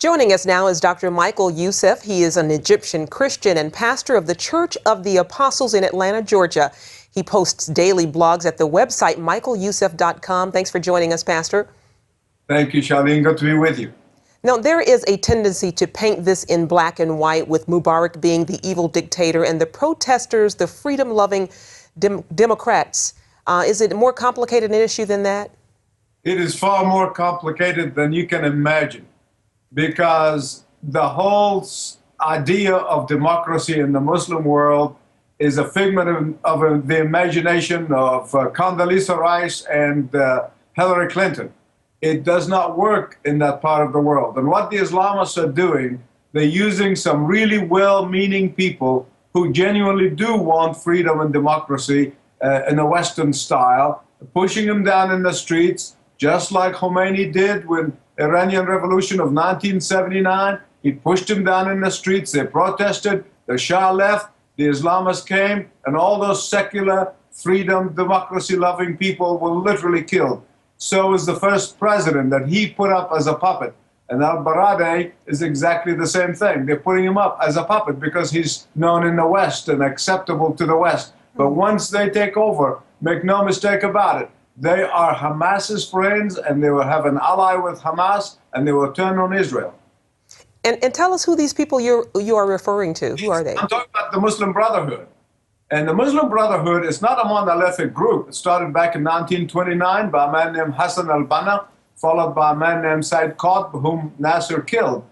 Joining us now is Dr. Michael Youssef. He is an Egyptian Christian and pastor of the Church of the Apostles in Atlanta, Georgia. He posts daily blogs at the website michaelyoussef.com. Thanks for joining us, Pastor. Thank you, Charlene. Good to be with you. Now, there is a tendency to paint this in black and white, with Mubarak being the evil dictator and the protesters the freedom-loving Democrats. Is it more complicated an issue than that? It is far more complicated than you can imagine, because the whole idea of democracy in the Muslim world is a figment of the imagination of Condoleezza Rice and Hillary Clinton. It does not work in that part of the world. And what the Islamists are doing, they're using some really well-meaning people who genuinely do want freedom and democracy in a Western style, pushing them down in the streets, just like Khomeini did when Iranian Revolution of 1979. He pushed them down in the streets. They protested. The Shah left. The Islamists came, and all those secular, freedom, democracy-loving people were literally killed. So is the first president that he put up as a puppet. And al-Baradei is exactly the same thing. They're putting him up as a puppet because he's known in the West and acceptable to the West. But once they take over, make no mistake about it, they are Hamas's friends, and they will have an ally with Hamas, and they will turn on Israel. And tell us who these people you are referring to. Who are they? I'm talking about the Muslim Brotherhood. And the Muslim Brotherhood is not a monolithic group. It started back in 1929 by a man named Hassan al-Banna, followed by a man named Said Qutb, whom Nasser killed.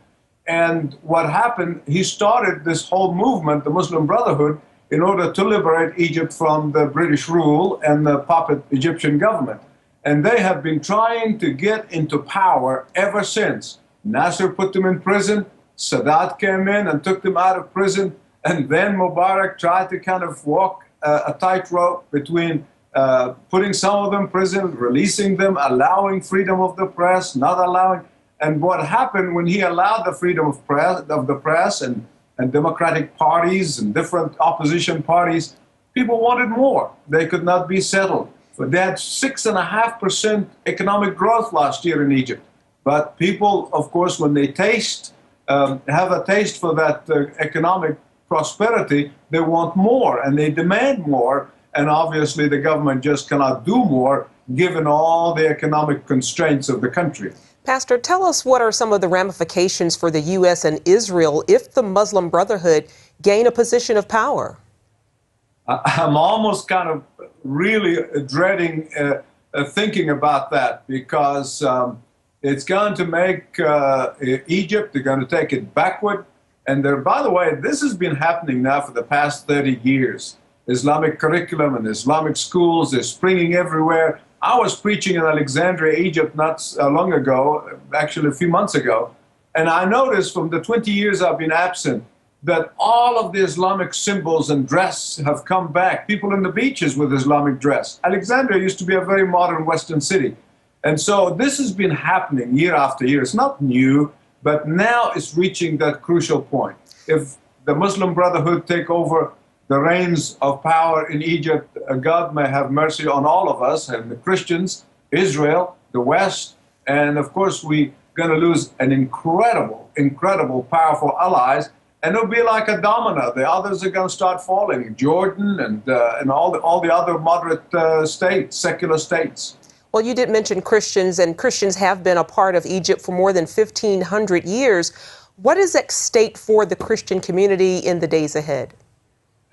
And what happened, he started this whole movement, the Muslim Brotherhood, in order to liberate Egypt from the British rule and the puppet Egyptian government. And they have been trying to get into power ever since. Nasser put them in prison, Sadat came in and took them out of prison, and then Mubarak tried to kind of walk a tightrope between putting some of them in prison, releasing them, allowing freedom of the press, not allowing. And what happened when he allowed the freedom of the press and democratic parties and different opposition parties, people wanted more. They could not be settled. But they had 6.5% economic growth last year in Egypt. But people, of course, when they have a taste for that economic prosperity, they want more and they demand more. And obviously the government just cannot do more given all the economic constraints of the country. Pastor, tell us what are some of the ramifications for the U.S. and Israel if the Muslim Brotherhood gain a position of power? I'm almost kind of really dreading thinking about that, because it's going to make Egypt, they're going to take it backward. And by the way, this has been happening now for the past 30 years. Islamic curriculum and Islamic schools are springing everywhere. I was preaching in Alexandria, Egypt, not long ago, actually a few months ago, and I noticed from the 20 years I've been absent that all of the Islamic symbols and dress have come back. People in the beaches with Islamic dress. Alexandria used to be a very modern Western city. And so this has been happening year after year. It's not new, but now it's reaching that crucial point. If the Muslim Brotherhood take over the reins of power in Egypt, God may have mercy on all of us, and the Christians, Israel, the West, and of course we're going to lose an incredible, powerful allies, and it'll be like a domino. The others are going to start falling, Jordan and all the other moderate states, secular states. Well, you did mention Christians, and Christians have been a part of Egypt for more than 1,500 years. What is at stake for the Christian community in the days ahead?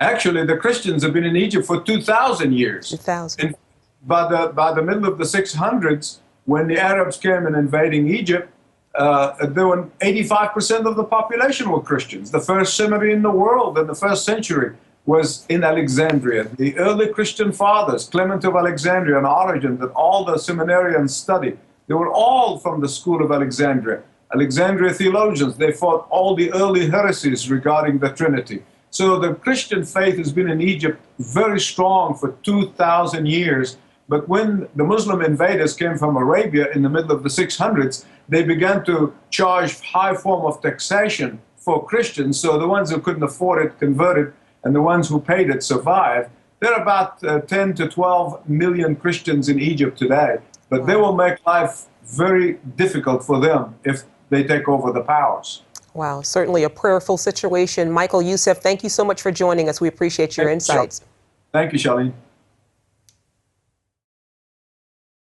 Actually, the Christians have been in Egypt for 2,000 years. 2,000. By the middle of the 600s, when the Arabs came and invading Egypt, there were 85% of the population were Christians. The first seminary in the world in the first century was in Alexandria. The early Christian fathers, Clement of Alexandria and Origen, that all the seminarians studied, they were all from the school of Alexandria. Alexandria theologians, they fought all the early heresies regarding the Trinity. So the Christian faith has been in Egypt very strong for 2,000 years. But when the Muslim invaders came from Arabia in the middle of the 600s, they began to charge high form of taxation for Christians. So the ones who couldn't afford it converted, and the ones who paid it survived. There are about 10 to 12 million Christians in Egypt today, but they will make life very difficult for them if they take over the powers. Wow, certainly a prayerful situation. Michael Youssef, thank you so much for joining us. We appreciate your insights. Thank you, Charlene.